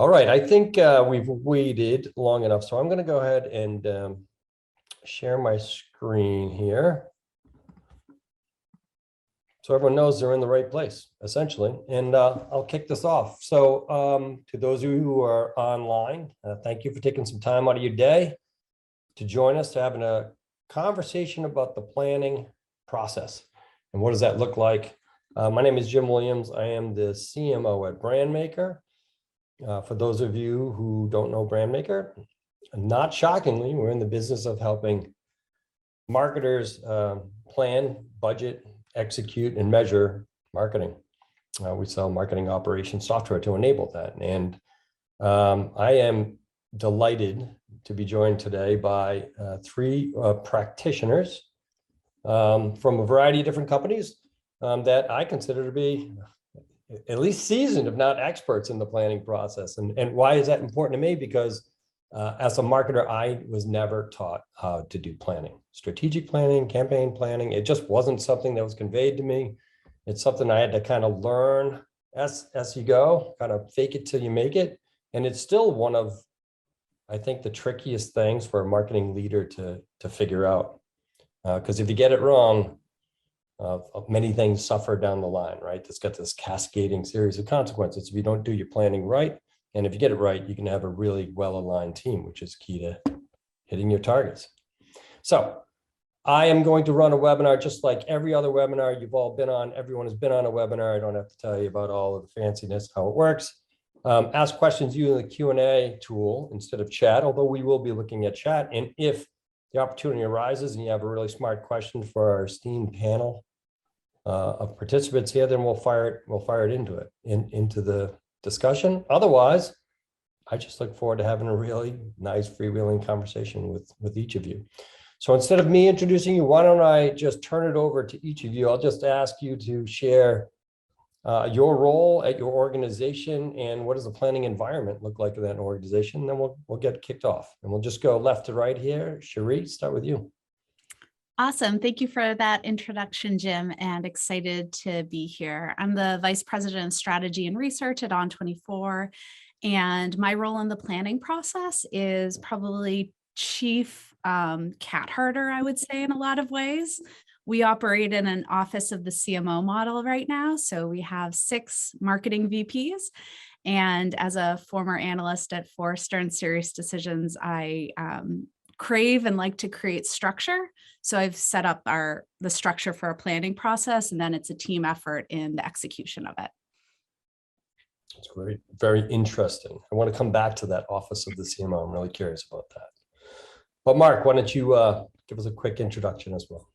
All right, I think we've waited long enough, so I'm going to go ahead and share my screen here, so everyone knows they're in the right place, essentially. And I'll kick this off. So to those of you who are online, thank you for taking some time out of your day to join us, to having a conversation about the planning process. And what does that look like? My name is Jim Williams. I am the CMO at Brandmaker. For those of you who don't know Brandmaker, not shockingly, we're in the business of helping marketers plan, budget, execute, and measure marketing. We sell marketing operations software to enable that. And I am delighted to be joined today by three practitioners from a variety of different companies that I consider to be at least seasoned, if not experts, in the planning process. And why is that important to me? Because as a marketer, I was never taught how to do planning, strategic planning, campaign planning. It just wasn't something that was conveyed to me. It's something I had to kind of learn as you go, kind of fake it till you make it. And it's still one of, I think, the trickiest things for a marketing leader to figure out. Because if you get it wrong, many things suffer down the line, right? It's got this cascading series of consequences if you don't do your planning right. And if you get it right, you can have a really well-aligned team, which is key to hitting your targets. So I am going to run a webinar just like every other webinar you've all been on. Everyone has been on a webinar. I don't have to tell you about all of the fanciness, how it works. Ask questions using the Q&A tool instead of chat, although we will be looking at chat. And if the opportunity arises and you have a really smart question for our esteemed panel of participants here, then we'll fire it into the discussion. Otherwise, I just look forward to having a really nice freewheeling conversation with each of you. So instead of me introducing you, why don't I just turn it over to each of you? I'll just ask you to share your role at your organization and what does the planning environment look like in that organization. And then we'll get kicked off, and we'll just go left to right here. Cherie, start with you. Awesome. Thank you for that introduction, Jim, and excited to be here. I'm the Vice President of Strategy and Research at On24, and my role in the planning process is probably chief cat herder, I would say, in a lot of ways. We operate in an office of the CMO model right now, so we have 6 marketing VPs. And as a former analyst at Forrester and Serious Decisions, I crave and like to create structure. So I've set up the structure for a planning process, and then it's a team effort in the execution of it. That's great. Very interesting. I want to come back to that office of the CMO. I'm really curious about that. But Mark, why don't you give us a quick introduction as well?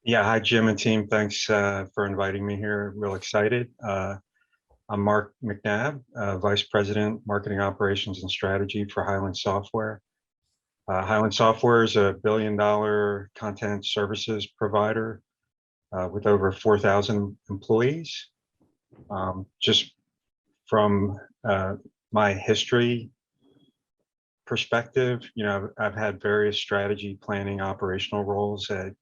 Yeah, hi, Jim and team. Thanks for inviting me here. Real excited. I'm Mark McNabb, Vice President, Marketing Operations and Strategy for Highland Software. Highland Software is a billion-dollar content services provider with over 4,000 employees. Just from my history perspective, I've had various strategy, planning, operational roles at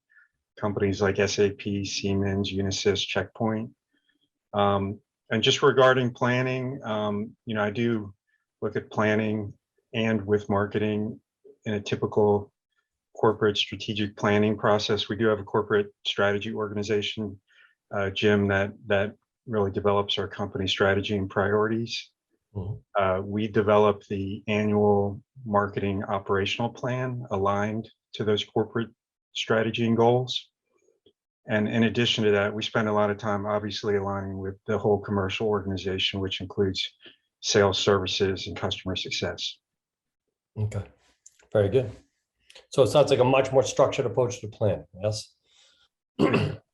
companies like SAP, Siemens, Unisys, Checkpoint. And just regarding planning, I do look at planning and with marketing in a typical corporate strategic planning process. We do have a corporate strategy organization, Jim, that really develops our company strategy and priorities. Mm-hmm. We develop the annual marketing operational plan aligned to those corporate strategy and goals. And in addition to that, we spend a lot of time obviously aligning with the whole commercial organization, which includes sales, services, and customer success. Okay. Very good. So it sounds like a much more structured approach to plan, yes?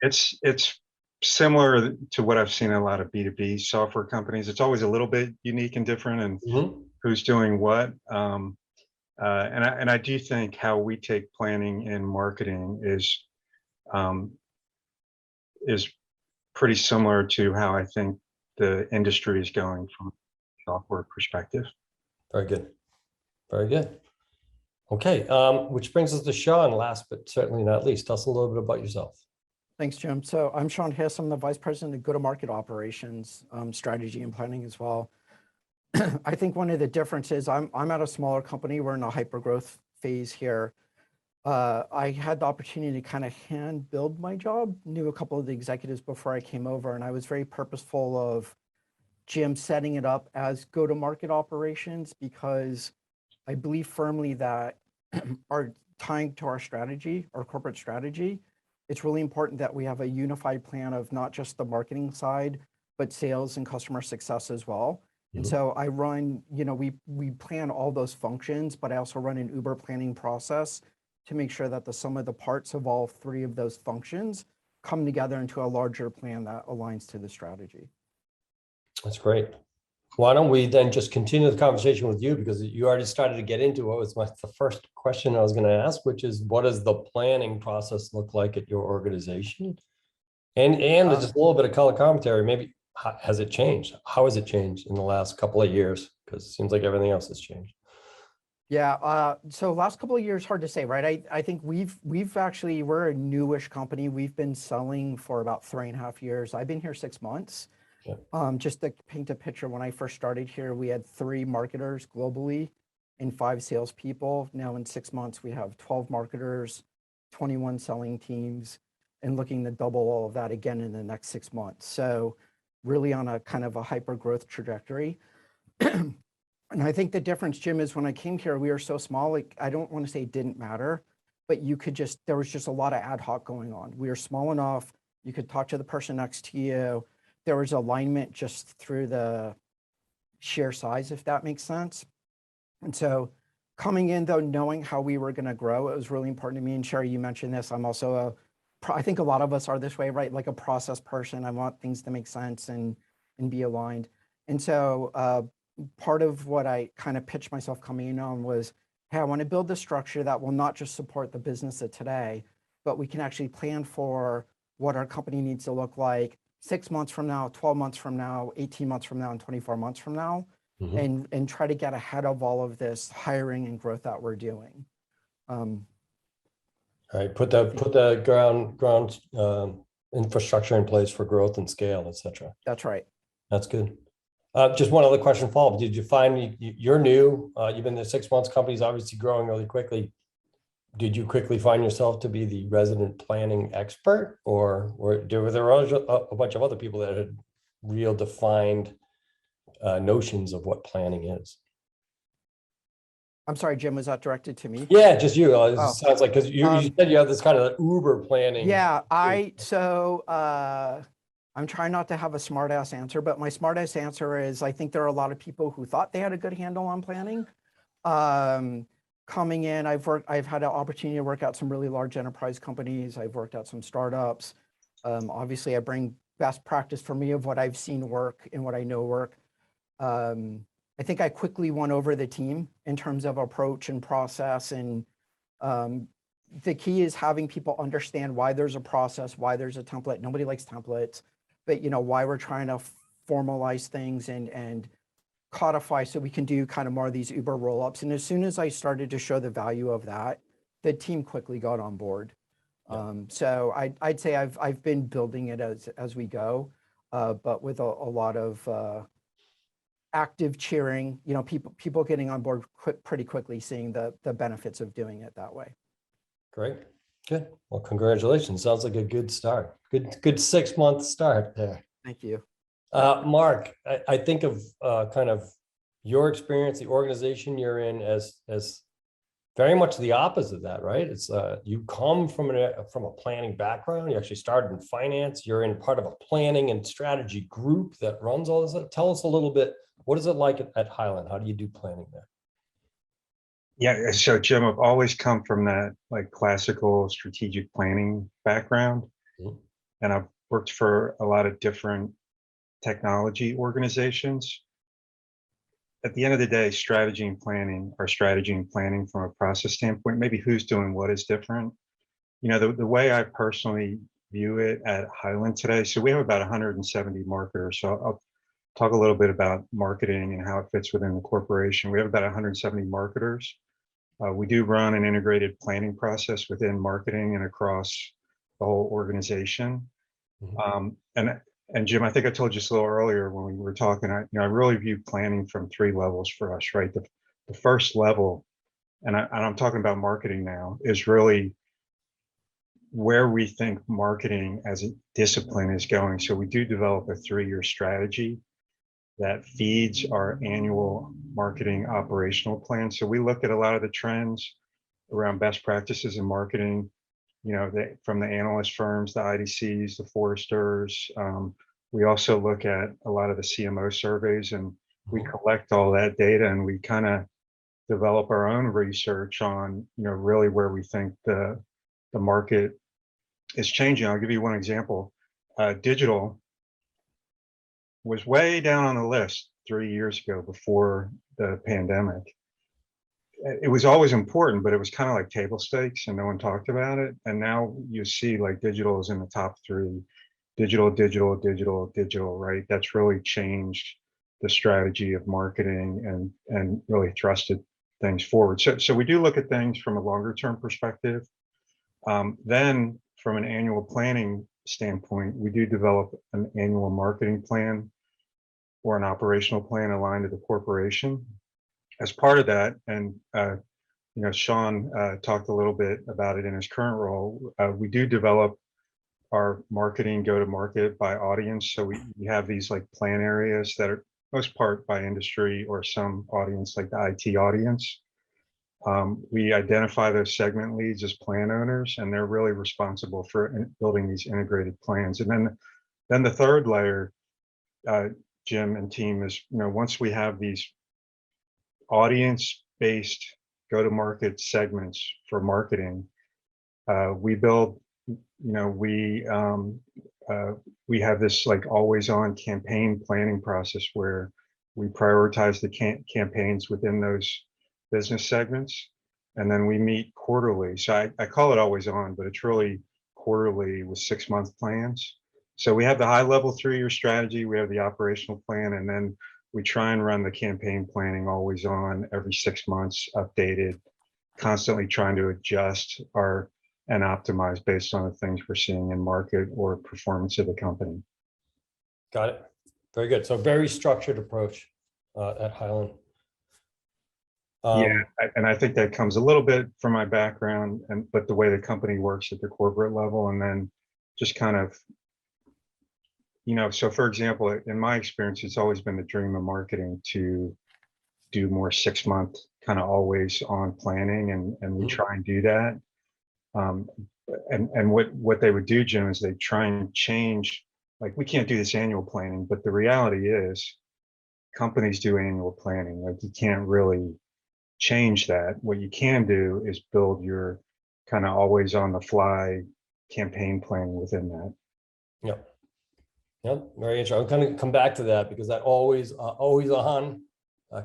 It's similar to what I've seen in a lot of B2B software companies. It's always a little bit unique and different, and mm-hmm. who's doing what. And I do think how we take planning and marketing is pretty similar to how I think the industry is going from a software perspective. Very good. Very good. Okay, which brings us to Sean, last but certainly not least. Tell us a little bit about yourself. Thanks, Jim. So I'm Sean Hiss. I'm the Vice President of Go-to-Market Operations, Strategy and Planning as well. I think one of the differences, I'm at a smaller company. We're in a hyper growth phase here. I had the opportunity to kind of hand build my job, knew a couple of the executives before I came over, and I was very purposeful of Jim setting it up as go-to-market operations, because I believe firmly that our tying to our strategy, our corporate strategy, it's really important that we have a unified plan of not just the marketing side, but sales and customer success as well. And so I run, we plan all those functions, but I also run an Uber planning process to make sure that the sum of the parts of all three of those functions come together into a larger plan that aligns to the strategy. That's great. Why don't we then just continue the conversation with you, because you already started to get into what was the first question I was going to ask, which is, what does the planning process look like at your organization? And just a little bit of color commentary, maybe, has it changed? How has it changed in the last couple of years? Because it seems like everything else has changed. Yeah, so last couple of years, hard to say, right? I think we've actually, we're a newish company. We've been selling for about 3.5 years. I've been here 6 months. Yeah. Just to paint a picture, when I first started here, we had 3 marketers globally and 5 salespeople. Now in 6 months, we have 12 marketers, 21 selling teams, and looking to double all of that again in the next 6 months. So really on a kind of a hyper growth trajectory. And I think the difference, Jim, is when I came here, we were so small, like, I don't want to say it didn't matter, but there was just a lot of ad hoc going on. We were small enough, you could talk to the person next to you. There was alignment just through the sheer size, if that makes sense. And so coming in, though, knowing how we were going to grow, it was really important to me. And Sherry, you mentioned this. I'm also I think a lot of us are this way, right? Like a process person. I want things to make sense and be aligned. And so part of what I kind of pitched myself coming in on was, hey, I want to build a structure that will not just support the business of today, but we can actually plan for what our company needs to look like 6 months from now, 12 months from now, 18 months from now, and 24 months from now, and try to get ahead of all of this hiring and growth that we're doing. All right, put the ground infrastructure in place for growth and scale, et cetera. That's right. That's good. Just one other question, follow-up. Did you find you're new? You've been there 6 months. Company's obviously growing really quickly. Did you quickly find yourself to be the resident planning expert, or were there a bunch of other people that had real defined notions of what planning is? I'm sorry, Jim, was that directed to me? Yeah, just you. It sounds like, because you said you have this kind of Uber planning. Yeah, I'm trying not to have a smart ass answer, but my smart ass answer is, I think there are a lot of people who thought they had a good handle on planning. Coming in, I've had an opportunity to work out some really large enterprise companies. I've worked out some startups. Obviously I bring best practice for me of what I've seen work and what I know work. I think I quickly won over the team in terms of approach and process. And the key is having people understand why there's a process, why there's a template. Nobody likes templates, but why we're trying to formalize things and codify so we can do kind of more of these Uber roll-ups. And as soon as I started to show the value of that, the team quickly got on board. Yeah. So I'd say I've been building it as we go, but with a lot of active cheering, people getting on board pretty quickly, seeing the benefits of doing it that way. Great. Good. Well, congratulations. Sounds like a good start. Good 6 month start there. Thank you. Mark, I think of kind of your experience, the organization you're in, as very much the opposite of that, right? It's you come from a planning background. You actually started in finance. You're in part of a planning and strategy group that runs all this. Tell us a little bit. What is it like at Highland? How do you do planning there? Yeah, so Jim, I've always come from that like classical strategic planning background, and I've worked for a lot of different technology organizations. At the end of the day, strategy and planning from a process standpoint, maybe who's doing what is different. The way I personally view it at Highland today, so we have about 170 marketers. So I'll talk a little bit about marketing and how it fits within the corporation. We have about 170 marketers. We do run an integrated planning process within marketing and across the whole organization. And And Jim, I think I told you this a little earlier when we were talking, I really view planning from three levels for us, right? The first level, and I'm talking about marketing now, is really where we think marketing as a discipline is going. So we do develop a 3-year strategy that feeds our annual marketing operational plan. So we look at a lot of the trends around best practices in marketing, from the analyst firms, the IDCs, the Forresters. We also look at a lot of the CMO surveys, and we collect all that data, and we kind of develop our own research on, really where we think the market is changing. I'll give you one example. Digital was way down on the list 3 years ago before the pandemic. It was always important, but it was kind of like table stakes and no one talked about it. And now you see like digital is in the top 3, digital, right? That's really changed the strategy of marketing and really thrusted things forward. So we do look at things from a longer term perspective. Then from an annual planning standpoint, we do develop an annual marketing plan or an operational plan aligned to the corporation. As part of that, and Sean talked a little bit about it in his current role, we do develop our marketing go-to-market by audience. So we have these like plan areas that are most part by industry or some audience like the IT audience. We identify those segment leads as plan owners, and they're really responsible for building these integrated plans. And then the third layer, Jim and team, is once we have these audience-based go-to-market segments for marketing, we build, we have this like always-on campaign planning process where we prioritize the campaigns within those business segments, and then we meet quarterly. So I call it always on, but it's really quarterly with 6-month plans. So we have the high level 3-year strategy, we have the operational plan, and then we try and run the campaign planning always on every 6 months, updated, constantly trying to adjust and optimize based on the things we're seeing in market or performance of the company. Got it. Very good. So very structured approach at Highland. Yeah, and I think that comes a little bit from my background, but the way the company works at the corporate level, and then just kind of, so for example, in my experience, it's always been the dream of marketing to do more 6-month kind of always on planning, and we try and do that. And what they would do, Jim, is they try and change, like we can't do this annual planning, but the reality is companies do annual planning. Like you can't really change that. What you can do is build your kind of always on the fly campaign planning within that. Yep. Yep. Very interesting. I'm going to come back to that because that always on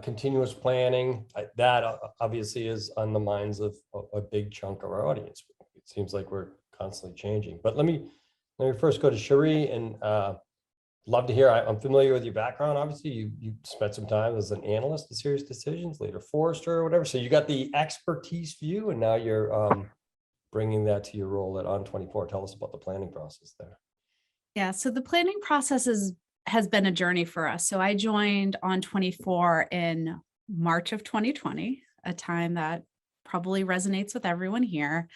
continuous planning, that obviously is on the minds of a big chunk of our audience. It seems like we're constantly changing. But let me first go to Cherie, and love to hear. I'm familiar with your background. Obviously, you spent some time as an analyst in Serious Decisions, later Forrester or whatever. So you got the expertise view, and now you're bringing that to your role at On24. Tell us about the planning process there. Yeah, so the planning process has been a journey for us. So I joined On24 in March of 2020, a time that probably resonates with everyone here.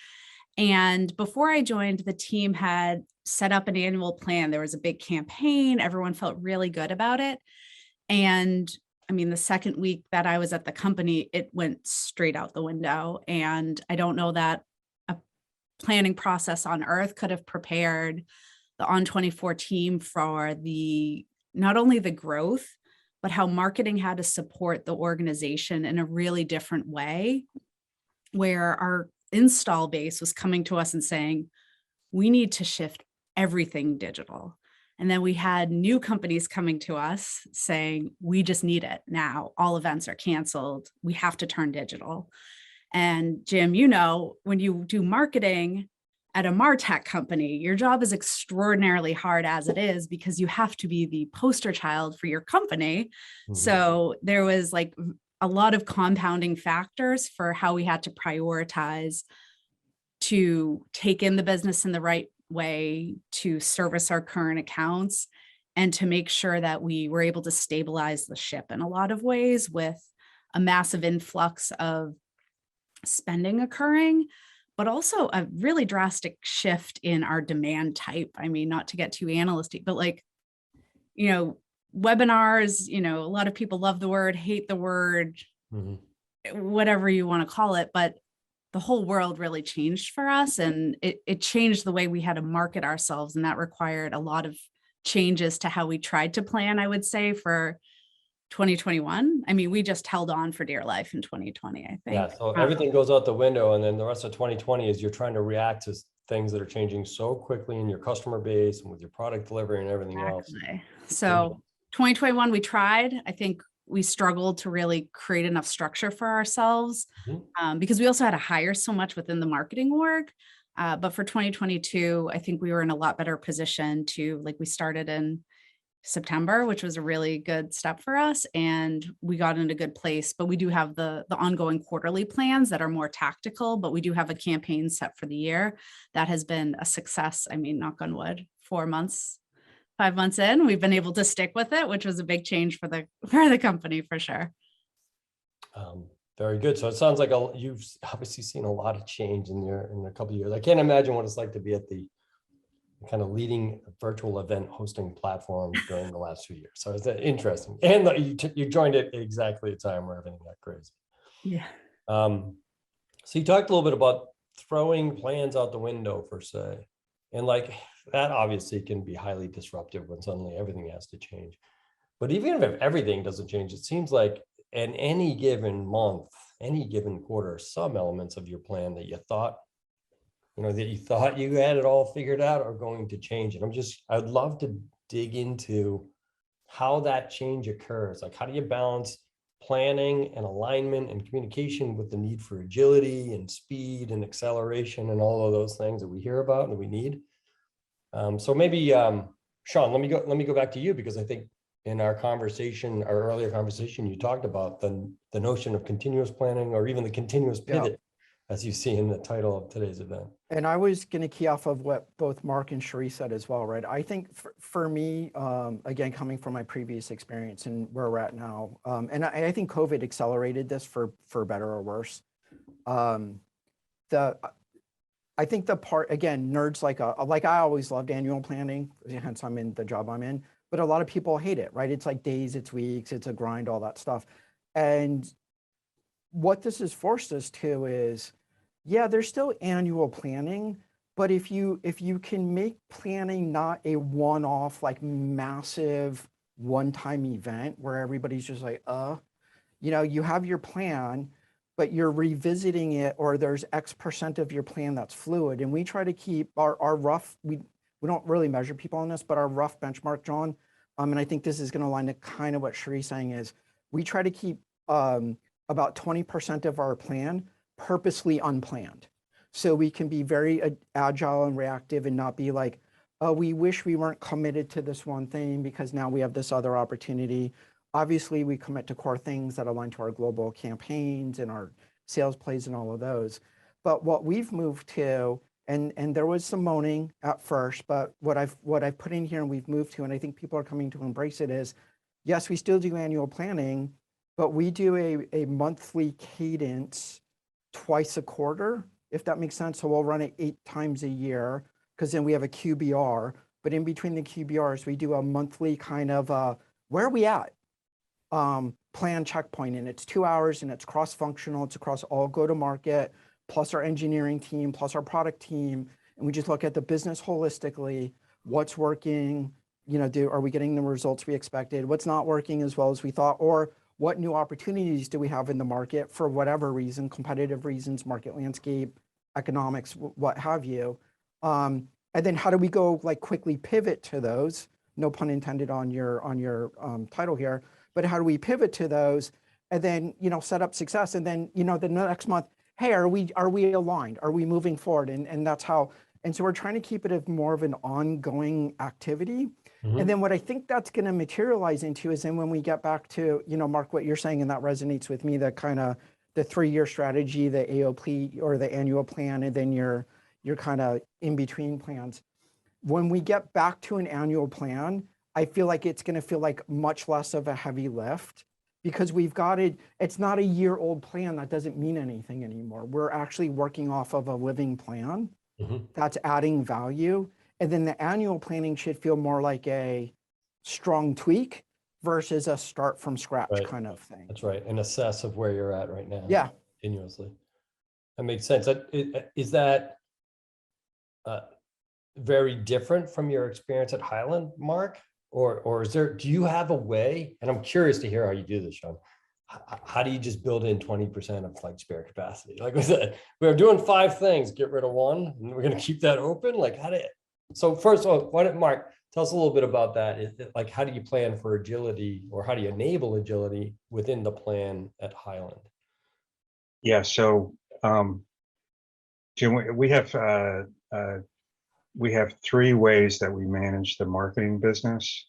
And before I joined, the team had set up an annual plan. There was a big campaign. Everyone felt really good about it. And I mean, the second week that I was at the company, it went straight out the window. And I don't know that a planning process on earth could have prepared the On24 team for not only the growth, but how marketing had to support the organization in a really different way, where our install base was coming to us and saying, we need to shift everything digital. And then we had new companies coming to us saying, we just need it now. All events are canceled. We have to turn digital. And Jim, when you do marketing at a MarTech company, your job is extraordinarily hard as it is because you have to be the poster child for your company. Mm-hmm. So there was like a lot of compounding factors for how we had to prioritize to take in the business in the right way, to service our current accounts, and to make sure that we were able to stabilize the ship in a lot of ways with a massive influx of spending occurring, but also a really drastic shift in our demand type. I mean, not to get too analysty, but like, webinars, a lot of people love the word, hate the word, whatever you want to call it, but the whole world really changed for us, and it changed the way we had to market ourselves, and that required a lot of changes to how we tried to plan, I would say, for 2021. I mean, we just held on for dear life in 2020, I think. Yeah, so everything goes out the window, and then the rest of 2020 is you're trying to react to things that are changing so quickly in your customer base and with your product delivery and everything else. So 2021, we tried. I think we struggled to really create enough structure for ourselves because we also had to hire so much within the marketing org. But for 2022, I think we were in a lot better position we started in September, which was a really good step for us, and we got in a good place. But we do have the ongoing quarterly plans that are more tactical, but we do have a campaign set for the year that has been a success. I mean, knock on wood, 5 months in, we've been able to stick with it, which was a big change for the company for sure. Very good. So it sounds like you've obviously seen a lot of change in a couple of years. I can't imagine what it's like to be at the kind of leading virtual event hosting platform during the last 2 years. So it's interesting. And you joined it exactly at a time where everything got crazy. Yeah. So you talked a little bit about throwing plans out the window per se. And like that obviously can be highly disruptive when suddenly everything has to change. But even if everything doesn't change, it seems like in any given month, any given quarter, some elements of your plan that you thought you had it all figured out are going to change. And I'd love to dig into how that change occurs. Like, how do you balance planning and alignment and communication with the need for agility and speed and acceleration and all of those things that we hear about and that we need? So maybe, Sean, let me go back to you, because I think in our earlier conversation, you talked about the notion of continuous planning, or even the continuous pivot, as you see in the title of today's event. And I was going to key off of what both Mark and Cherie said as well, right? I think for me, again, coming from my previous experience and where we're at now, and I think COVID accelerated this for better or worse. I think the part, again, nerds like I always loved annual planning, hence I'm in the job I'm in, but a lot of people hate it, right? It's like days, it's weeks, it's a grind, all that stuff. And what this has forced us to is, yeah, there's still annual planning, but if you can make planning not a one-off, like massive one-time event where everybody's just like, you have your plan, but you're revisiting it, or there's X% of your plan that's fluid. And we try to keep our rough, we don't really measure people on this, but our rough benchmark, John, and I think this is going to align to kind of what Cherie's saying, is we try to keep about 20% of our plan purposely unplanned. So we can be very agile and reactive and not be like, oh, we wish we weren't committed to this one thing because now we have this other opportunity. Obviously, we commit to core things that align to our global campaigns and our sales plays and all of those. But what we've moved to, and there was some moaning at first, but what I've put in here and we've moved to, and I think people are coming to embrace it, is, yes, we still do annual planning, but we do a monthly cadence twice a quarter, if that makes sense. So we'll run it 8 times a year, because then we have a QBR. But in between the QBRs, we do a monthly kind of where are we at? Plan checkpoint, and it's 2 hours and it's cross-functional. It's across all go-to-market, plus our engineering team, plus our product team. And we just look at the business holistically, what's working, are we getting the results we expected? What's not working as well as we thought? Or what new opportunities do we have in the market for whatever reason, competitive reasons, market landscape, economics, what have you. And then how do we go quickly pivot to those? No pun intended on your title here, but how do we pivot to those and then, set up success? And then, the next month, hey, are we aligned? Are we moving forward? And that's how, and so we're trying to keep it as more of an ongoing activity. Mm-hmm. And then what I think that's going to materialize into is then when we get back to, Mark, what you're saying, and that resonates with me, that kind of the 3-year strategy, the AOP or the annual plan, and then your kind of in between plans. When we get back to an annual plan, I feel like it's going to feel like much less of a heavy lift because we've got it. It's not a year-old plan. That doesn't mean anything anymore. We're actually working off of a living plan that's adding value. And then the annual planning should feel more like a strong tweak versus a start from scratch Right. kind of thing. That's right. An assess of where you're at right now. Yeah. Continuously. That makes sense. Is that very different from your experience at Highland, Mark? Or is there, do you have a way, and I'm curious to hear how you do this, Sean. How do you just build in 20% of like spare capacity? Like we said, we're doing 5 things, get rid of 1, and we're going to keep that open. Like how do you, so first of all, why don't Mark, tell us a little bit about that. Like, how do you plan for agility, or how do you enable agility within the plan at Highland? Yeah, so Jim, we have 3 ways that we manage the marketing business.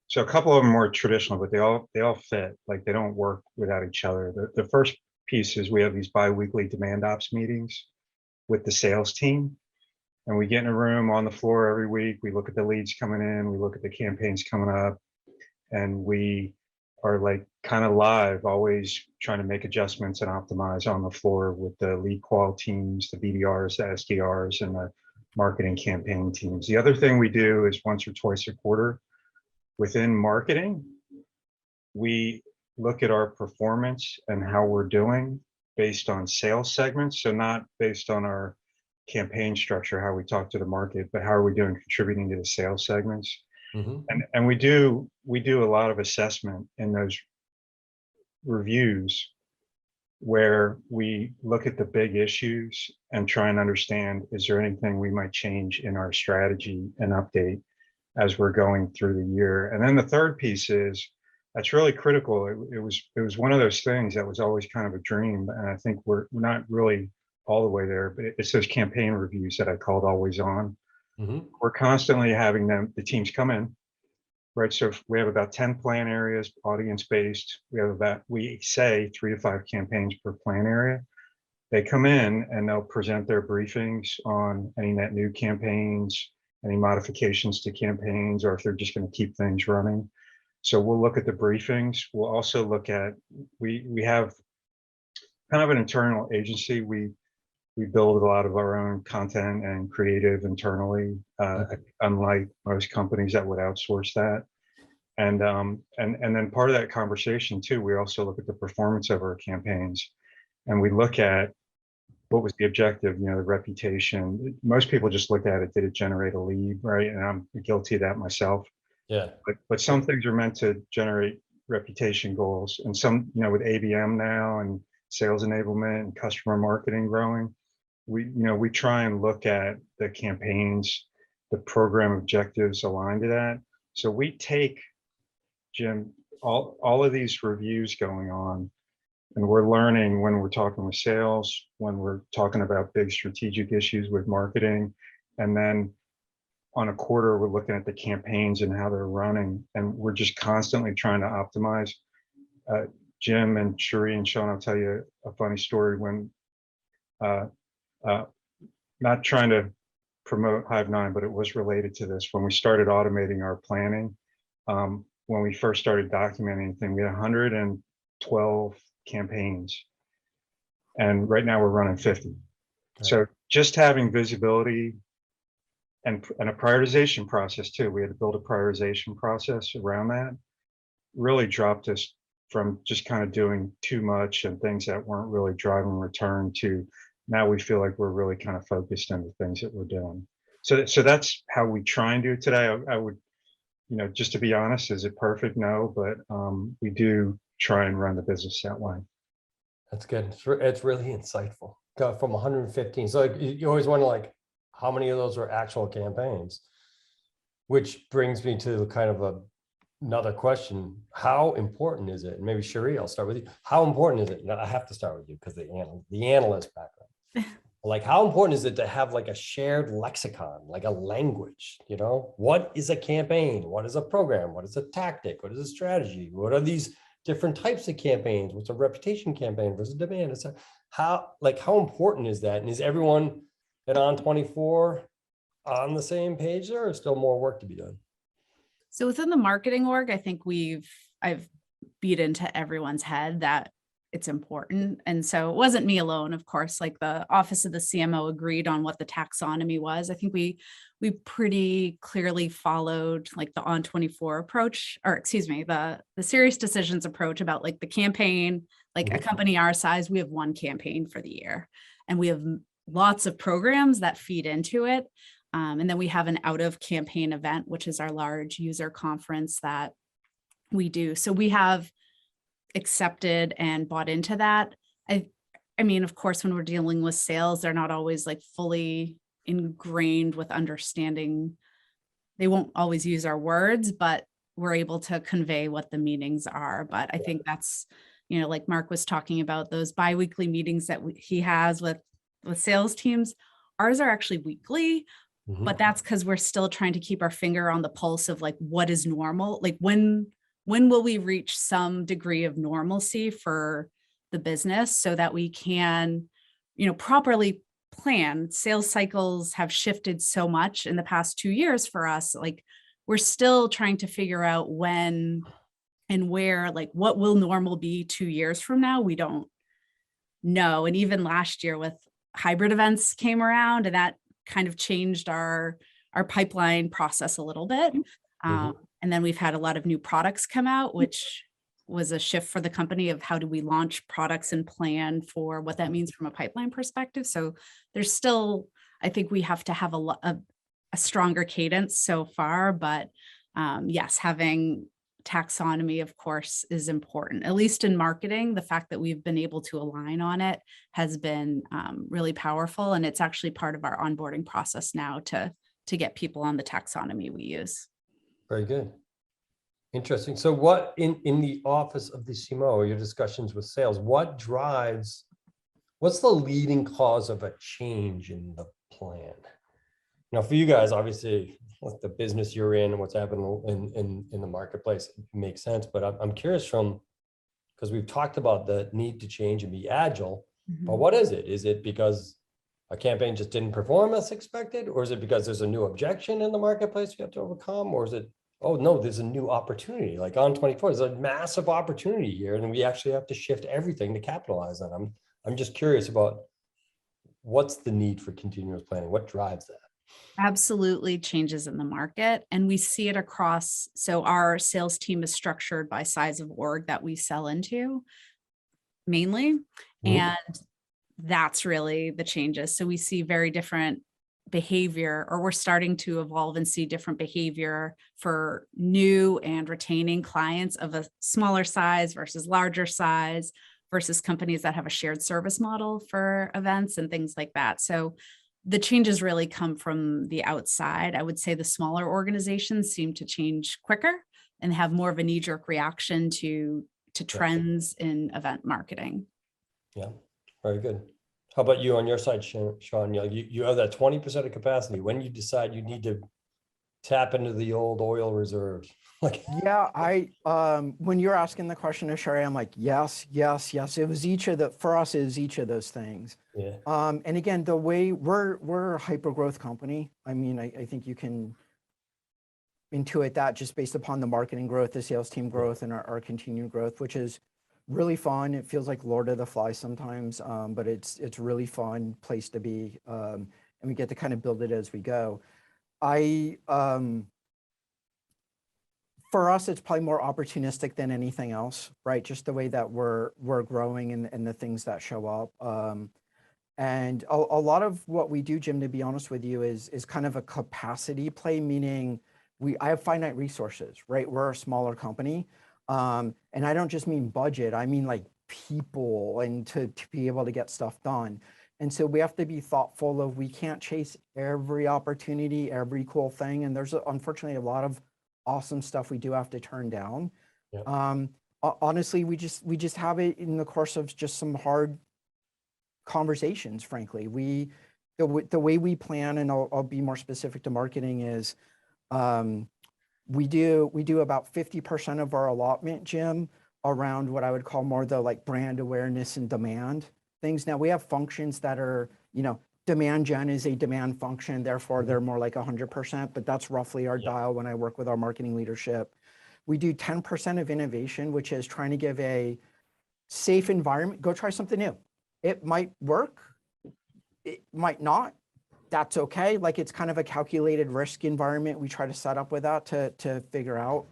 So a couple of them are more traditional, but they all fit. Like they don't work without each other. The first piece is we have these bi-weekly demand ops meetings with the sales team, and we get in a room on the floor every week. We look at the leads coming in, we look at the campaigns coming up, and we are like kind of live, always trying to make adjustments and optimize on the floor with the lead qual teams, the BDRs, the SDRs, and the marketing campaign teams. The other thing we do is once or twice a quarter within marketing, we look at our performance and how we're doing based on sales segments. So not based on our campaign structure, how we talk to the market, but how are we doing contributing to the sales segments. And we do a lot of assessment in those reviews where we look at the big issues and try and understand, is there anything we might change in our strategy and update as we're going through the year. And then the third piece is, that's really critical. It was one of those things that was always kind of a dream, and I think we're not really all the way there, but it's those campaign reviews that I called always on. We're constantly having the teams come in, right? So we have about 10 plan areas, audience-based. We say 3 to 5 campaigns per plan area. They come in and they'll present their briefings on any net new campaigns, any modifications to campaigns, or if they're just going to keep things running. So we'll look at the briefings. We'll also look at, we have kind of an internal agency. We build a lot of our own content and creative internally, unlike most companies that would outsource that. And then part of that conversation too, we also look at the performance of our campaigns, and we look at what was the objective, the reputation. Most people just look at it, did it generate a lead, right? And I'm guilty of that myself. Yeah. But some things are meant to generate reputation goals, and some, with ABM now and sales enablement and customer marketing growing, we try and look at the campaigns, the program objectives aligned to that. So we take, Jim, all of these reviews going on, and we're learning when we're talking with sales, when we're talking about big strategic issues with marketing, and then on a quarter, we're looking at the campaigns and how they're running, and we're just constantly trying to optimize. Jim and Cherie and Sean, I'll tell you a funny story. When not trying to promote Hive9, but it was related to this. When we started automating our planning, when we first started documenting anything, we had 112 campaigns, and right now we're running 50. Okay. So just having visibility and a prioritization process too, we had to build a prioritization process around that, really dropped us from just kind of doing too much and things that weren't really driving return to now we feel like we're really kind of focused on the things that we're doing. So that's how we try and do it today. I would, just to be honest, is it perfect? No, but we do try and run the business that way. That's good. It's really insightful. Go from 115. So you always wonder, like, how many of those are actual campaigns? Which brings me to kind of another question. How important is it? And maybe Cherie, I'll start with you. How important is it? I have to start with you because the analyst background. Like, how important is it to have like a shared lexicon, like a language? What is a campaign? What is a program? What is a tactic? What is a strategy? What are these different types of campaigns? What's a reputation campaign versus demand? How important is that? And is everyone at On24 on the same page there, or still more work to be done? So within the marketing org, I think I've beat into everyone's head that it's important. And so it wasn't me alone, of course, like the office of the CMO agreed on what the taxonomy was. I think we pretty clearly followed like the On24 approach, or excuse me, the serious decisions approach about like the campaign, like a company our size, we have one campaign for the year and we have lots of programs that feed into it. And then we have an out of campaign event, which is our large user conference that we do. So we have accepted and bought into that. I mean, of course, when we're dealing with sales, they're not always like fully ingrained with understanding. They won't always use our words, but we're able to convey what the meanings are. But I think that's, you know, like Mark was talking about those biweekly meetings that he has with sales teams. Ours are actually weekly, but that's because we're still trying to keep our finger on the pulse of like what is normal, like when will we reach some degree of normalcy for the business so that we can, you know, properly plan. Sales cycles have shifted so much in the past 2 years for us. Like we're still trying to figure out when and where, like what will normal be 2 years from now? We don't know. And even last year with hybrid events came around and that kind of changed our pipeline process a little bit. And then we've had a lot of new products come out, which was a shift for the company of how do we launch products and plan for what that means from a pipeline perspective. So there's still, I think we have to have a stronger cadence so far, but yes, having taxonomy, of course, is important, at least in marketing. The fact that we've been able to align on it has been really powerful. And it's actually part of our onboarding process now to get people on the taxonomy we use. Very good. Interesting. So what in the office of the CMO or your discussions with sales, what's the leading cause of a change in the plan? Now, for you guys, obviously, with the business you're in and what's happening in the marketplace, it makes sense. But I'm curious because we've talked about the need to change and be agile, but what is it? Is it because a campaign just didn't perform as expected? Or is it because there's a new objection in the marketplace you have to overcome? Or is it, oh no, there's a new opportunity, like On24, there's a massive opportunity here, and we actually have to shift everything to capitalize on them. I'm just curious about what's the need for continuous planning? What drives that? Absolutely changes in the market. And we see it across. So our sales team is structured by size of org that we sell into mainly. And that's really the changes. So we see very different behavior, or we're starting to evolve and see different behavior for new and retaining clients of a smaller size versus larger size versus companies that have a shared service model for events and things like that. So the changes really come from the outside. I would say the smaller organizations seem to change quicker and have more of a knee-jerk reaction to trends in event marketing. Yeah, very good. How about you on your side, Sean? You have that 20% of capacity. When you decide you need to tap into the old oil reserves, like Yeah, when you're asking the question to Sherry, I'm like, yes. It was for us, it was each of those things. yeah, And again, the way we're a hyper growth company. I mean, I think you can intuit that just based upon the marketing growth, the sales team growth, and our continued growth, which is really fun. It feels like Lord of the Flies sometimes, but it's really fun place to be. And we get to kind of build it as we go. For us, it's probably more opportunistic than anything else, right? Just the way that we're growing and the things that show up. And a lot of what we do, Jim, to be honest with you, is kind of a capacity play, meaning I have finite resources, right? We're a smaller company. And I don't just mean budget, I mean like people and to be able to get stuff done. And so we have to be thoughtful of, we can't chase every opportunity, every cool thing. And there's unfortunately a lot of awesome stuff we do have to turn down. Yep. Honestly, we just have it in the course of just some hard conversations, frankly. The way we plan, and I'll be more specific to marketing, is we do about 50% of our allotment, Jim, around what I would call more the like brand awareness and demand things. Now we have functions that are, demand gen is a demand function, therefore they're more like 100%, but that's roughly our Yeah. dial when I work with our marketing leadership. We do 10% of innovation, which is trying to give a safe environment. Go try something new. It might work, it might not. That's okay. Like, it's kind of a calculated risk environment we try to set up with that to figure out.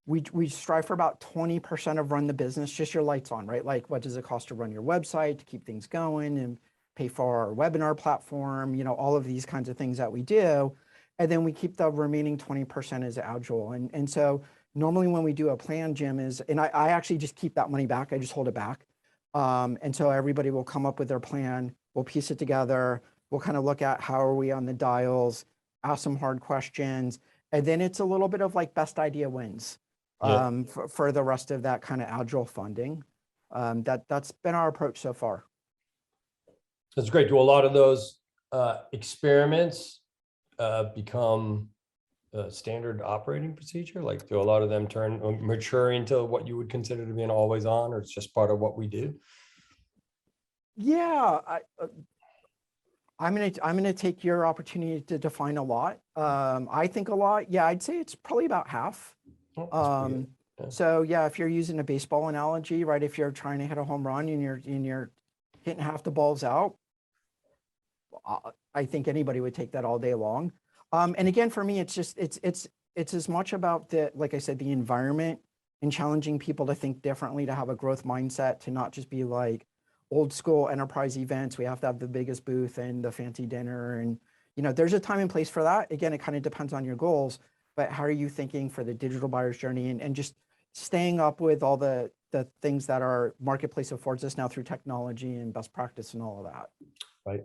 We strive for about 20% of run the business, just your lights on, right? Like, what does it cost to run your website, to keep things going, and pay for our webinar platform, you know, all of these kinds of things that we do. And then we keep the remaining 20% as agile. And so normally when we do a plan, Jim, and I actually just keep that money back. I just hold it back. And so everybody will come up with their plan. We'll piece it together. We'll kind of look at how are we on the dials, ask some hard questions. And then it's a little bit of like best idea wins for the rest of that kind of agile funding. That's been our approach so far. That's great. Do a lot of those experiments become a standard operating procedure? Like, do a lot of them mature into what you would consider to be an always on, or it's just part of what we do? Yeah, I'm gonna take your opportunity to define a lot. I think a lot. Yeah, I'd say it's probably about half. Oh, that's pretty good. Yeah. So yeah, if you're using a baseball analogy, right? If you're trying to hit a home run and you're hitting half the balls out, I think anybody would take that all day long. And again, for me, it's just it's as much about like I said, the environment and challenging people to think differently, to have a growth mindset, to not just be like old school enterprise events. We have to have the biggest booth and the fancy dinner, and you know, there's a time and place for that. Again, it kind of depends on your goals, but how are you thinking for the digital buyer's journey, and just staying up with all the things that our marketplace affords us now through technology and best practice and all of that. Right.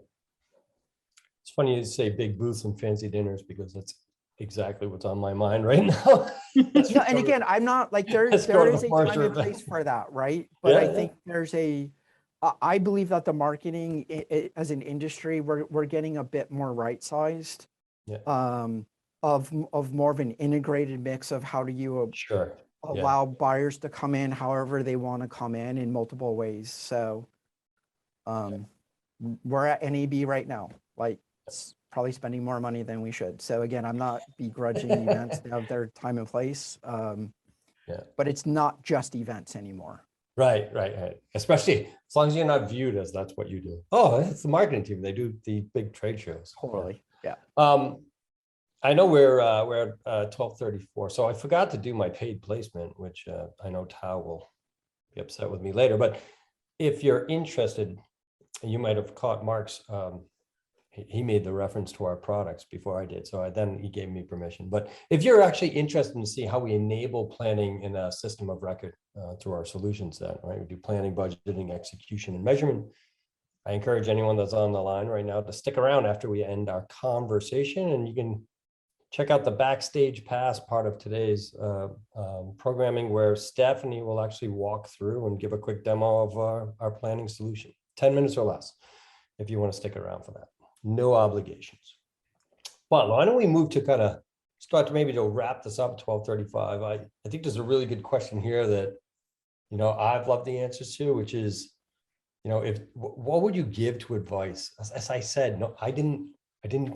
It's funny you say big booths and fancy dinners, because that's exactly what's on my mind right now. No, and again, I'm not like there is a time and place for that, right? But Yeah, I think I believe that the marketing as an industry, we're getting a bit more right-sized, of more of an integrated mix of how do you Sure. allow buyers to come in however they want to come in multiple ways. So we're at NAB right now, like probably spending more money than we should. So again, I'm not begrudging events. They have their time and place, but it's not just events anymore. Right. Especially as long as you're not viewed as that's what you do. Oh, it's the marketing team. They do the big trade shows. Totally. Yeah. I know we're at 12:34, so I forgot to do my paid placement, which I know Tao will be upset with me later. But if you're interested, you might have caught Mark's. He made the reference to our products before I did, so then he gave me permission. But if you're actually interested to see how we enable planning in a system of record through our solution set, right? We do planning, budgeting, execution, and measurement. I encourage anyone that's on the line right now to stick around after we end our conversation, and you can check out the backstage pass part of today's programming, where Stephanie will actually walk through and give a quick demo of our planning solution. 10 minutes or less, if you want to stick around for that. No obligations. But why don't we move to kind of start to maybe to wrap this up at 12:35. I think there's a really good question here that, you know, I've loved the answers to, which is, you know, what would you give to advice? As I said, no, I didn't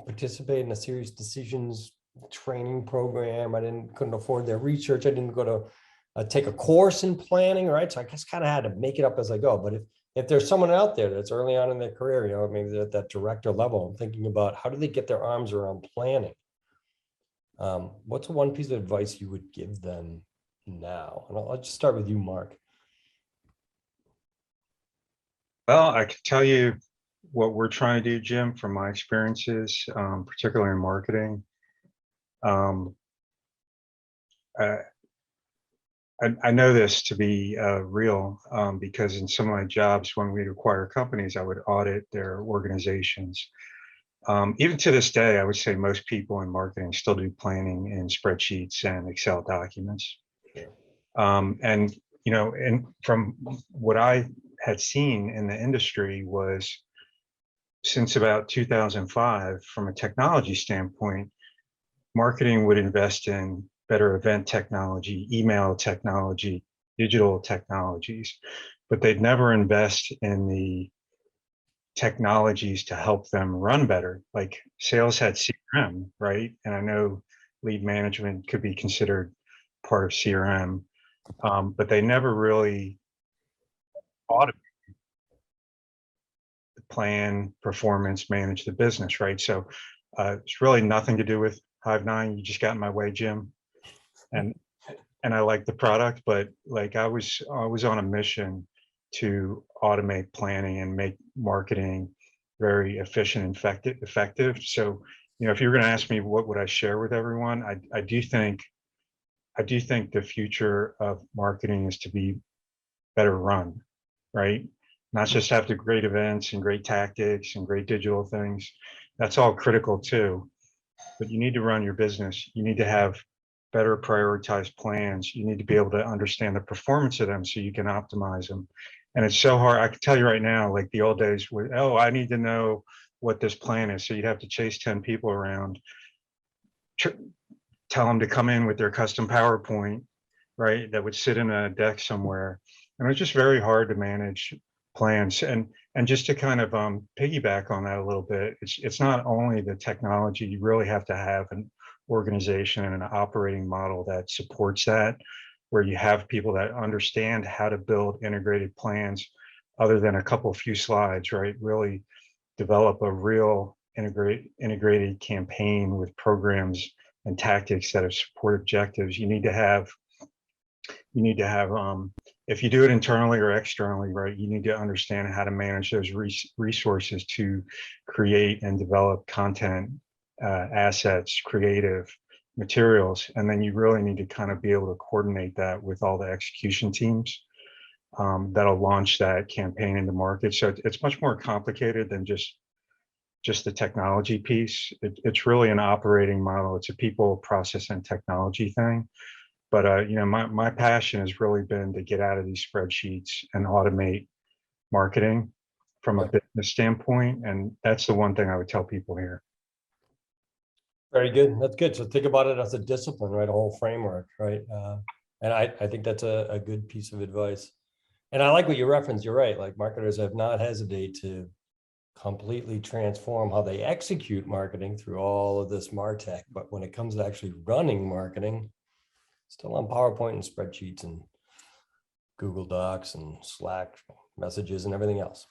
participate in a serious decisions training program. Couldn't afford their research. I didn't go to take a course in planning, right? So I just kind of had to make it up as I go. But if there's someone out there that's early on in their career, you know, maybe they're at that director level, I'm thinking about how do they get their arms around planning? What's one piece of advice you would give them now? And I'll just start with you, Mark. Well, I can tell you what we're trying to do, Jim, from my experiences, particularly in marketing. I know this to be real because in some of my jobs, when we'd acquire companies, I would audit their organizations. Even to this day, I would say most people in marketing still do planning in spreadsheets and Excel documents. And, you know, and from what I had seen in the industry was since about 2005, from a technology standpoint, marketing would invest in better event technology, email technology, digital technologies, but they'd never invest in the technologies to help them run better. Like sales had CRM, right? And I know lead management could be considered part of CRM, but they never really automated the plan, performance, manage the business, right? So it's really nothing to do with Hive9. You just got in my way, Jim. And I like the product, but like I was on a mission to automate planning and make marketing very efficient and effective. So, if you were going to ask me what would I share with everyone, I do think the future of marketing is to be better run, right? Not just have the great events and great tactics and great digital things. That's all critical too. But you need to run your business. You need to have better prioritized plans. You need to be able to understand the performance of them so you can optimize them. And it's so hard. I can tell you right now, like the old days where, oh, I need to know what this plan is. So you'd have to chase 10 people around, tell them to come in with their custom PowerPoint, right? That would sit in a deck somewhere. And it was just very hard to manage plans. And just to kind of piggyback on that a little bit, it's not only the technology, you really have to have an organization and an operating model that supports that, where you have people that understand how to build integrated plans other than a few slides, right? Really develop a real integrated campaign with programs and tactics that support objectives. You need to have, if you do it internally or externally, right, you need to understand how to manage those resources to create and develop content, assets, creative materials. And then you really need to kind of be able to coordinate that with all the execution teams that'll launch that campaign into market. So it's much more complicated than just the technology piece. It's really an operating model. It's a people, process, and technology thing. But my passion has really been to get out of these spreadsheets and automate marketing from a business standpoint. And that's the one thing I would tell people here. Very good. That's good. So think about it as a discipline, right? A whole framework, right? And I think that's a good piece of advice. And I like what you referenced. You're right. Like marketers have not hesitated to completely transform how they execute marketing through all of this MarTech. But when it comes to actually running marketing, still on PowerPoint and spreadsheets and Google Docs and Slack messages and everything else.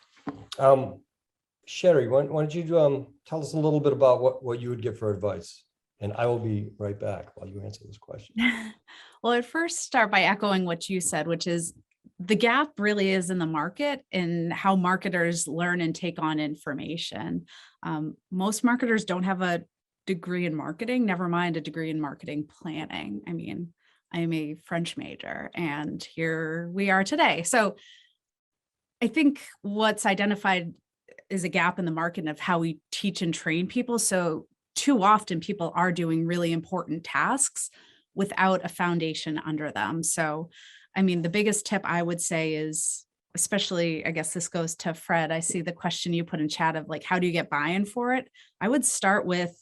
Sherry, why don't you tell us a little bit about what you would give for advice? And I will be right back while you answer this question. Well, I'd first start by echoing what you said, which is the gap really is in the market and how marketers learn and take on information. Most marketers don't have a degree in marketing, never mind a degree in marketing planning. I mean, I am a French major and here we are today. So I think what's identified is a gap in the market of how we teach and train people. So too often people are doing really important tasks without a foundation under them. So, I mean, the biggest tip I would say is, especially, I guess this goes to Fred, I see the question you put in chat of like, how do you get buy-in for it? I would start with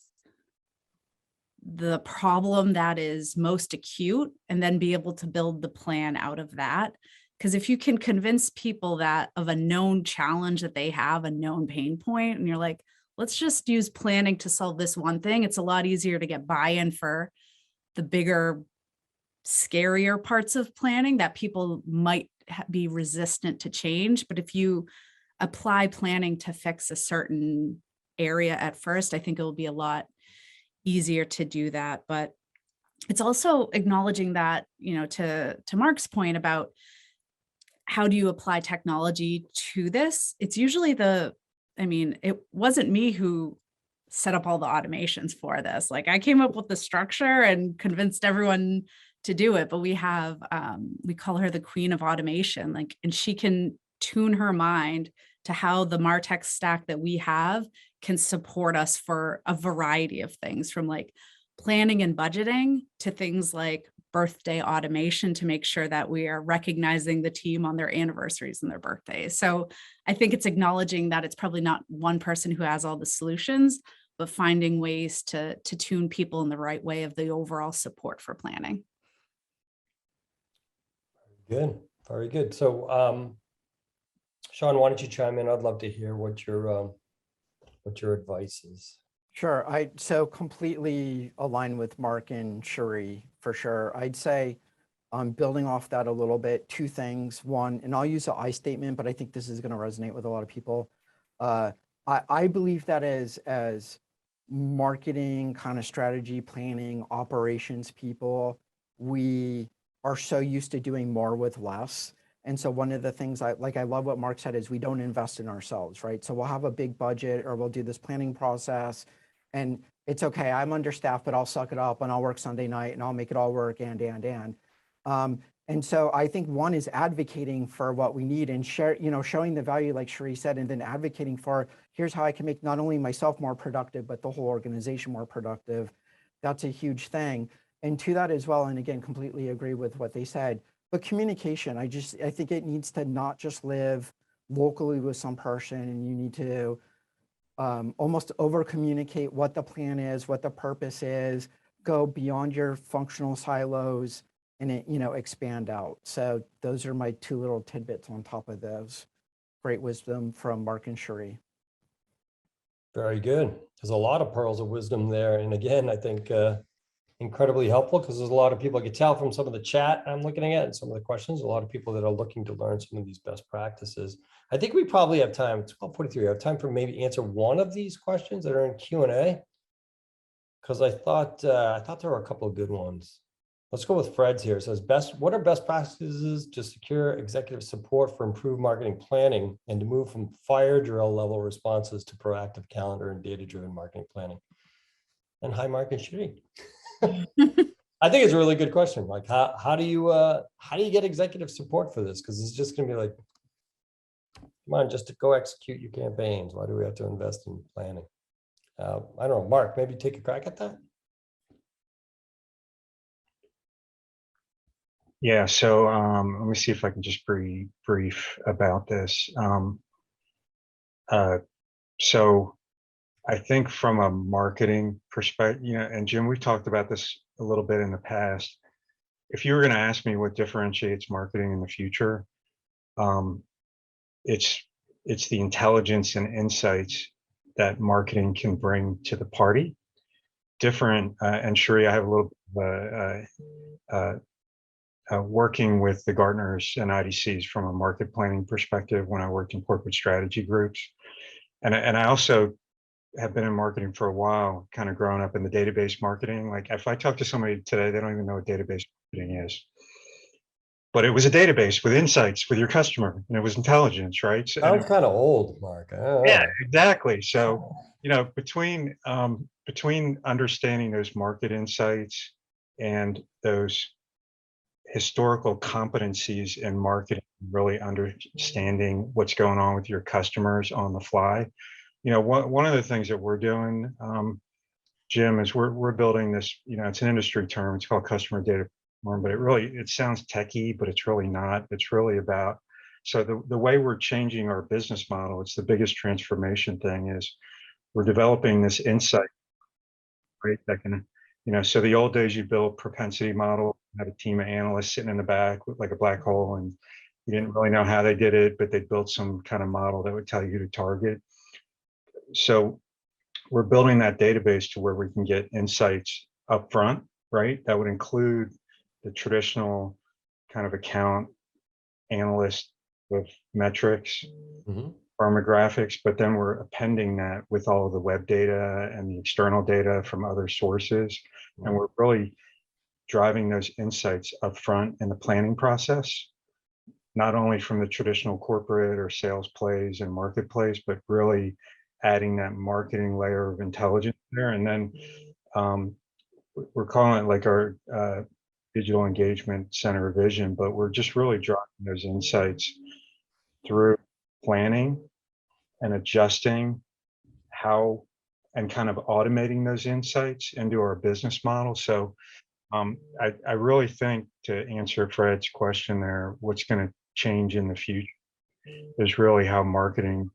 the problem that is most acute and then be able to build the plan out of that. Because if you can convince people that of a known challenge that they have, a known pain point, and you're like, let's just use planning to solve this one thing, it's a lot easier to get buy-in for the bigger, scarier parts of planning that people might be resistant to change. But if you apply planning to fix a certain area at first, I think it will be a lot easier to do that. But it's also acknowledging that, to Mark's point about how do you apply technology to this? It's usually it wasn't me who set up all the automations for this. Like I came up with the structure and convinced everyone to do it, but we have, we call her the queen of automation, and she can tune her mind to how the MarTech stack that we have can support us for a variety of things, from like planning and budgeting to things like birthday automation to make sure that we are recognizing the team on their anniversaries and their birthdays. So I think it's acknowledging that it's probably not one person who has all the solutions, but finding ways to tune people in the right way of the overall support for planning. Good, very good. So Sean, why don't you chime in? I'd love to hear what your advice is. Sure. I so completely align with Mark and Cherie for sure. I'd say building off that a little bit, two things. One, and I'll use the I statement, but I think this is going to resonate with a lot of people. I believe that as marketing, kind of strategy, planning, operations people, we are so used to doing more with less. And so one of the things I love what Mark said is we don't invest in ourselves, right? So we'll have a big budget or we'll do this planning process and it's okay, I'm understaffed, but I'll suck it up and I'll work Sunday night and I'll make it all work and so I think one is advocating for what we need and showing the value like Cherie said, and then advocating for here's how I can make not only myself more productive, but the whole organization more productive. That's a huge thing. And to that as well, and again, completely agree with what they said, but communication, I think it needs to not just live locally with some person, and you need to almost over communicate what the plan is, what the purpose is, go beyond your functional silos and expand out. So those are my two little tidbits on top of those. Great wisdom from Mark and Cherie. Very good. There's a lot of pearls of wisdom there. And again, I think incredibly helpful because there's a lot of people, I could tell from some of the chat I'm looking at and some of the questions, a lot of people that are looking to learn some of these best practices. I think we probably have time, it's 12:43, I have time for maybe answer one of these questions that are in Q&A because I thought there were a couple of good ones. Let's go with Fred's here. It says, what are best practices to secure executive support for improved marketing planning and to move from fire drill level responses to proactive calendar and data-driven marketing planning? And hi, Mark and Cherie. I think it's a really good question. Like, how do you get executive support for this? Because it's just going to be like, come on, just to go execute your campaigns. Why do we have to invest in planning? I don't know, Mark, maybe take a crack at that. Yeah, so let me see if I can just be brief about this. So I think from a marketing perspective, and Jim, we've talked about this a little bit in the past. If you were going to ask me what differentiates marketing in the future, it's the intelligence and insights that marketing can bring to the party. And Cherie, I have a little working with the Gartners and IDCs from a market planning perspective when I worked in corporate strategy groups. And I also have been in marketing for a while, kind of growing up in the database marketing. Like if I talk to somebody today, they don't even know what database marketing is. But it was a database with insights with your customer, and it was intelligence, right? Sounds kind of old, Mark. Yeah, exactly. So, between understanding those market insights and those historical competencies in marketing, really understanding what's going on with your customers on the fly. One of the things that we're doing, Jim, is we're building this, it's an industry term, it's called customer data platform, but it sounds techie, but it's really not. It's really about, so the way we're changing our business model, it's the biggest transformation thing, is we're developing this insight, right, that can, so the old days you build propensity model, had a team of analysts sitting in the back with like a black hole, and you didn't really know how they did it, but they built some kind of model that would tell you who to target. So we're building that database to where we can get insights up front, right? That would include the traditional kind of account analyst with metrics, firmographics, but then we're appending that with all of the web data and the external data from other sources. And we're really driving those insights up front in the planning process, not only from the traditional corporate or sales plays and marketplace, but really adding that marketing layer of intelligence there. And then we're calling it like our digital engagement center vision, but we're just really driving those insights through planning and adjusting how and kind of automating those insights into our business model. So I really think, to answer Fred's question there, what's going to change in the future is really how marketing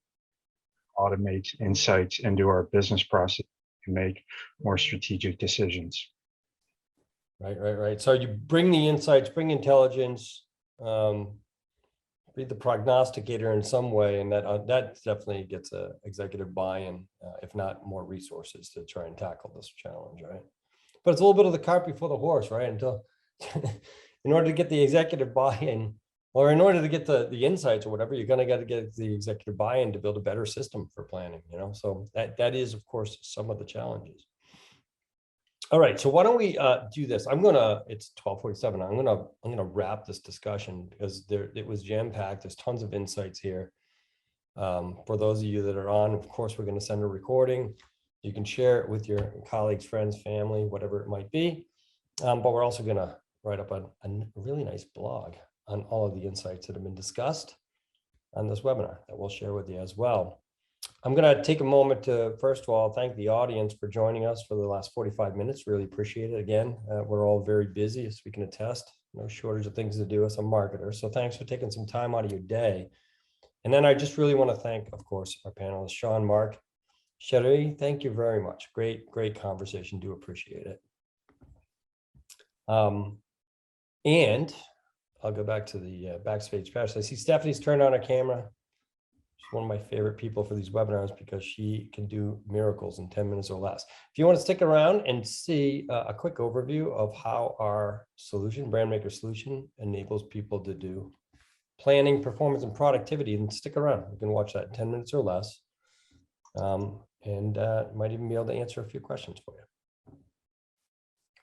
automates insights into our business process to make more strategic decisions. Right. So you bring the insights, bring intelligence to be the prognosticator in some way, and that definitely gets a executive buy-in, if not more resources to try and tackle this challenge, right? But it's a little bit of the cart before the horse, right? Until in order to get the executive buy-in, or in order to get the insights or whatever, you're gonna got to get the executive buy-in to build a better system for planning, you know? So that is, of course, some of the challenges. All right, so why don't we do this? It's 12:47. I'm gonna wrap this discussion because it was jam-packed. There's tons of insights here. For those of you that are on, of course, we're gonna send a recording. You can share it with your colleagues, friends, family, whatever it might be. But we're also gonna write up a really nice blog on all of the insights that have been discussed on this webinar that we'll share with you as well. I'm going to take a moment to, first of all, thank the audience for joining us for the last 45 minutes. Really appreciate it. Again, we're all very busy, as we can attest. No shortage of things to do as a marketer. So thanks for taking some time out of your day. And then I just really want to thank, of course, our panelists, Sean, Mark, Sherry. Thank you very much. Great conversation. Do appreciate it. And I'll go back to the backstage pass. I see Stephanie's turned on her camera. She's one of my favorite people for these webinars because she can do miracles in 10 minutes or less. If you want to stick around and see a quick overview of how our solution, Brandmaker solution, enables people to do planning, performance, and productivity, then stick around. You can watch that in 10 minutes or less. And might even be able to answer a few questions for you.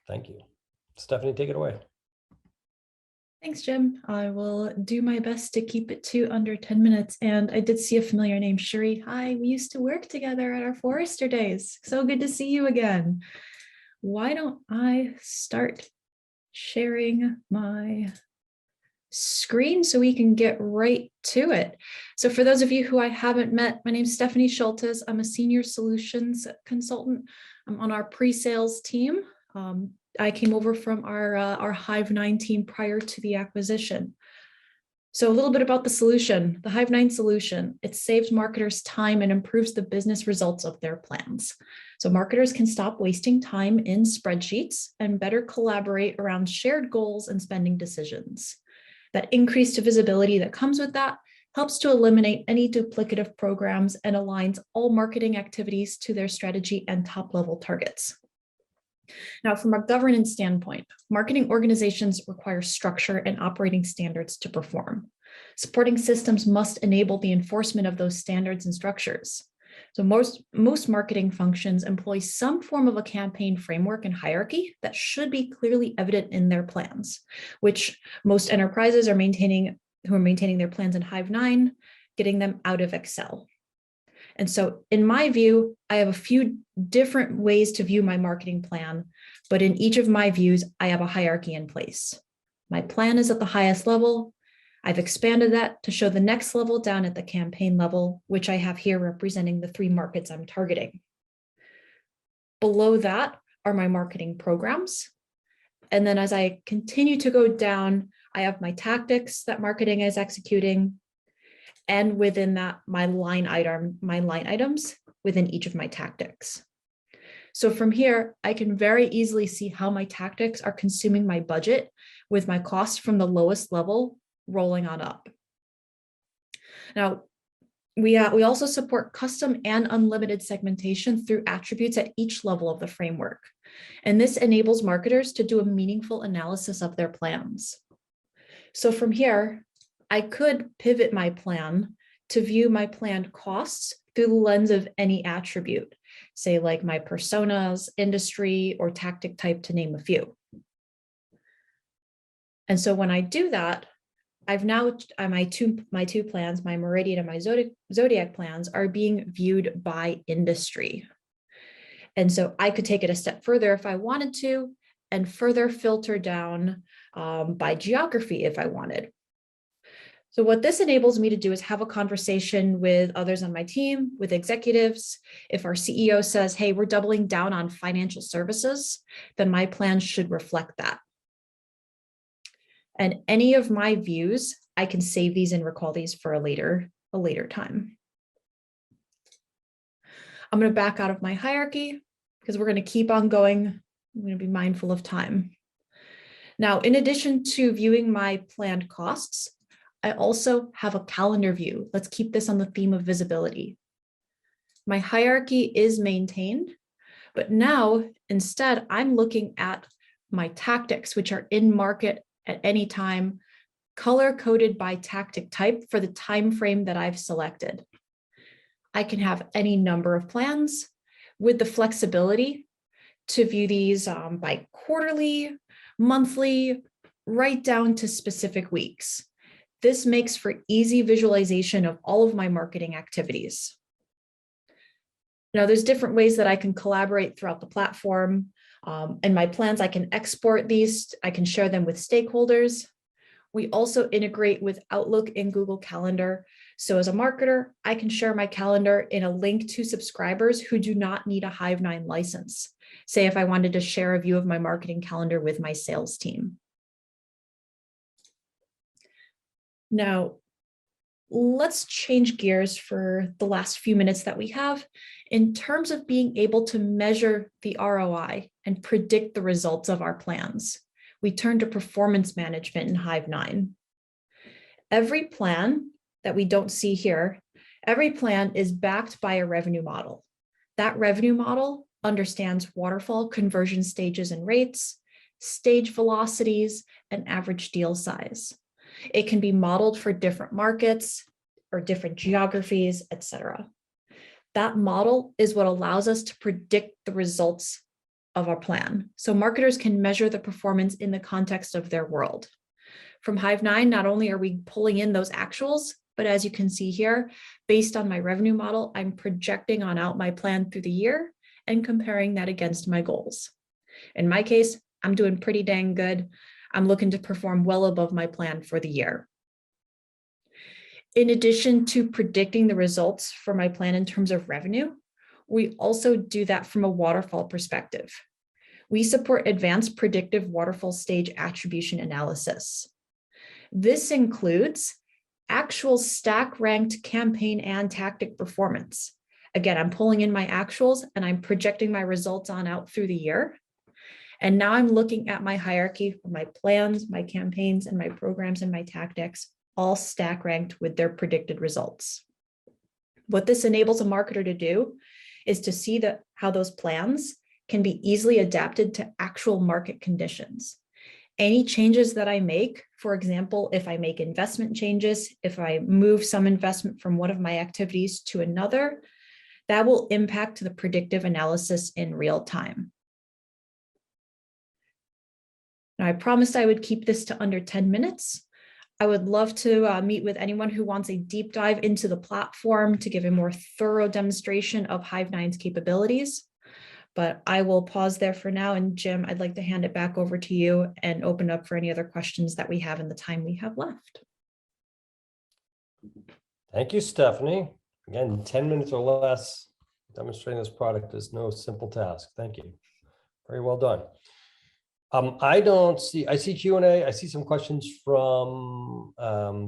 Thank you. Stephanie, take it away. Thanks, Jim. I will do my best to keep it to under 10 minutes. And I did see a familiar name, Sherry. Hi, we used to work together at our Forrester days. So good to see you again. Why don't I start sharing my screen so we can get right to it. So for those of you who I haven't met, my name is Stephanie Schultes. I'm a senior solutions consultant. I'm on our pre-sales team. I came over from our Hive9 team prior to the acquisition. So a little bit about the solution, the Hive9 solution. It saves marketers time and improves the business results of their plans. So marketers can stop wasting time in spreadsheets and better collaborate around shared goals and spending decisions. That increased visibility that comes with that helps to eliminate any duplicative programs and aligns all marketing activities to their strategy and top-level targets. Now, from a governance standpoint, marketing organizations require structure and operating standards to perform. Supporting systems must enable the enforcement of those standards and structures. So most marketing functions employ some form of a campaign framework and hierarchy that should be clearly evident in their plans, which most enterprises are maintaining their plans in Hive9, getting them out of Excel. And so in my view, I have a few different ways to view my marketing plan, but in each of my views, I have a hierarchy in place. My plan is at the highest level. I've expanded that to show the next level down at the campaign level, which I have here representing the 3 markets I'm targeting. Below that are my marketing programs. And then as I continue to go down, I have my tactics that marketing is executing. And within that, my line items within each of my tactics. So from here, I can very easily see how my tactics are consuming my budget with my costs from the lowest level rolling on up. Now, we also support custom and unlimited segmentation through attributes at each level of the framework. And this enables marketers to do a meaningful analysis of their plans. So from here, I could pivot my plan to view my planned costs through the lens of any attribute, say like my personas, industry, or tactic type, to name a few. And so when I do that, I've now, my two plans, my Meridian and my Zodiac plans, are being viewed by industry. And so I could take it a step further if I wanted to, and further filter down by geography if I wanted. So what this enables me to do is have a conversation with others on my team, with executives. If our CEO says, hey, we're doubling down on financial services, then my plan should reflect that. And any of my views, I can save these and recall these for a later time. I'm going to back out of my hierarchy because we're going to keep on going. I'm going to be mindful of time. Now, in addition to viewing my planned costs, I also have a calendar view. Let's keep this on the theme of visibility. My hierarchy is maintained, but now instead I'm looking at my tactics, which are in market at any time, color coded by tactic type for the time frame that I've selected. I can have any number of plans with the flexibility to view these by quarterly, monthly, right down to specific weeks. This makes for easy visualization of all of my marketing activities. Now, there's different ways that I can collaborate throughout the platform. And my plans, I can export these, I can share them with stakeholders. We also integrate with Outlook and Google Calendar. So as a marketer, I can share my calendar in a link to subscribers who do not need a Hive9 license. Say if I wanted to share a view of my marketing calendar with my sales team. Now, let's change gears for the last few minutes that we have in terms of being able to measure the ROI and predict the results of our plans. We turn to performance management in Hive9. Every plan that we don't see here, every plan is backed by a revenue model. That revenue model understands waterfall conversion stages and rates, stage velocities, and average deal size. It can be modeled for different markets or different geographies, etc. That model is what allows us to predict the results of our plan. So marketers can measure the performance in the context of their world. From Hive9, not only are we pulling in those actuals, but as you can see here, based on my revenue model, I'm projecting on out my plan through the year and comparing that against my goals. In my case, I'm doing pretty dang good. I'm looking to perform well above my plan for the year. In addition to predicting the results for my plan in terms of revenue, we also do that from a waterfall perspective. We support advanced predictive waterfall stage attribution analysis. This includes actual stack ranked campaign and tactic performance. Again, I'm pulling in my actuals and I'm projecting my results on out through the year. And now I'm looking at my hierarchy for my plans, my campaigns, and my programs and my tactics, all stack ranked with their predicted results. What this enables a marketer to do is to see how those plans can be easily adapted to actual market conditions. Any changes that I make, for example, if I make investment changes, if I move some investment from one of my activities to another, that will impact the predictive analysis in real time. Now, I promised I would keep this to under 10 minutes. I would love to meet with anyone who wants a deep dive into the platform to give a more thorough demonstration of Hive9's capabilities. But I will pause there for now. And Jim, I'd like to hand it back over to you and open up for any other questions that we have in the time we have left. Thank you, Stephanie. Again, 10 minutes or less demonstrating this product is no simple task. Thank you. Very well done. I see Q&A. I see some questions from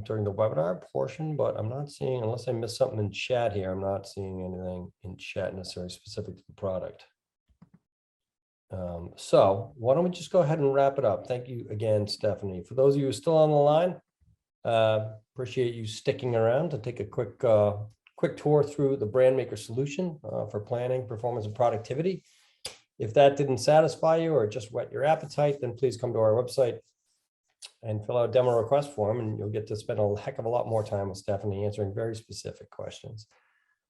during the webinar portion, but I'm not seeing, unless I missed something in chat here, I'm not seeing anything in chat necessarily specific to the product. So why don't we just go ahead and wrap it up? Thank you again, Stephanie. For those of you who are still on the line, appreciate you sticking around to take a quick tour through the Brand Maker solution for planning, performance, and productivity. If that didn't satisfy you or just whet your appetite, then please come to our website and fill out a demo request form, and you'll get to spend a heck of a lot more time with Stephanie answering very specific questions.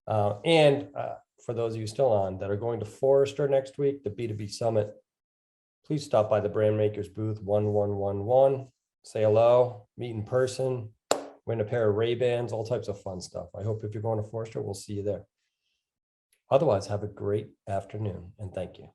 For those of you still on that are going to Forrester next week, the B2B Summit, please stop by the Brand Makers booth 1111, say hello, meet in person, win a pair of Ray-Bans, all types of fun stuff. I hope if you're going to Forrester, we'll see you there. Otherwise, have a great afternoon and thank you.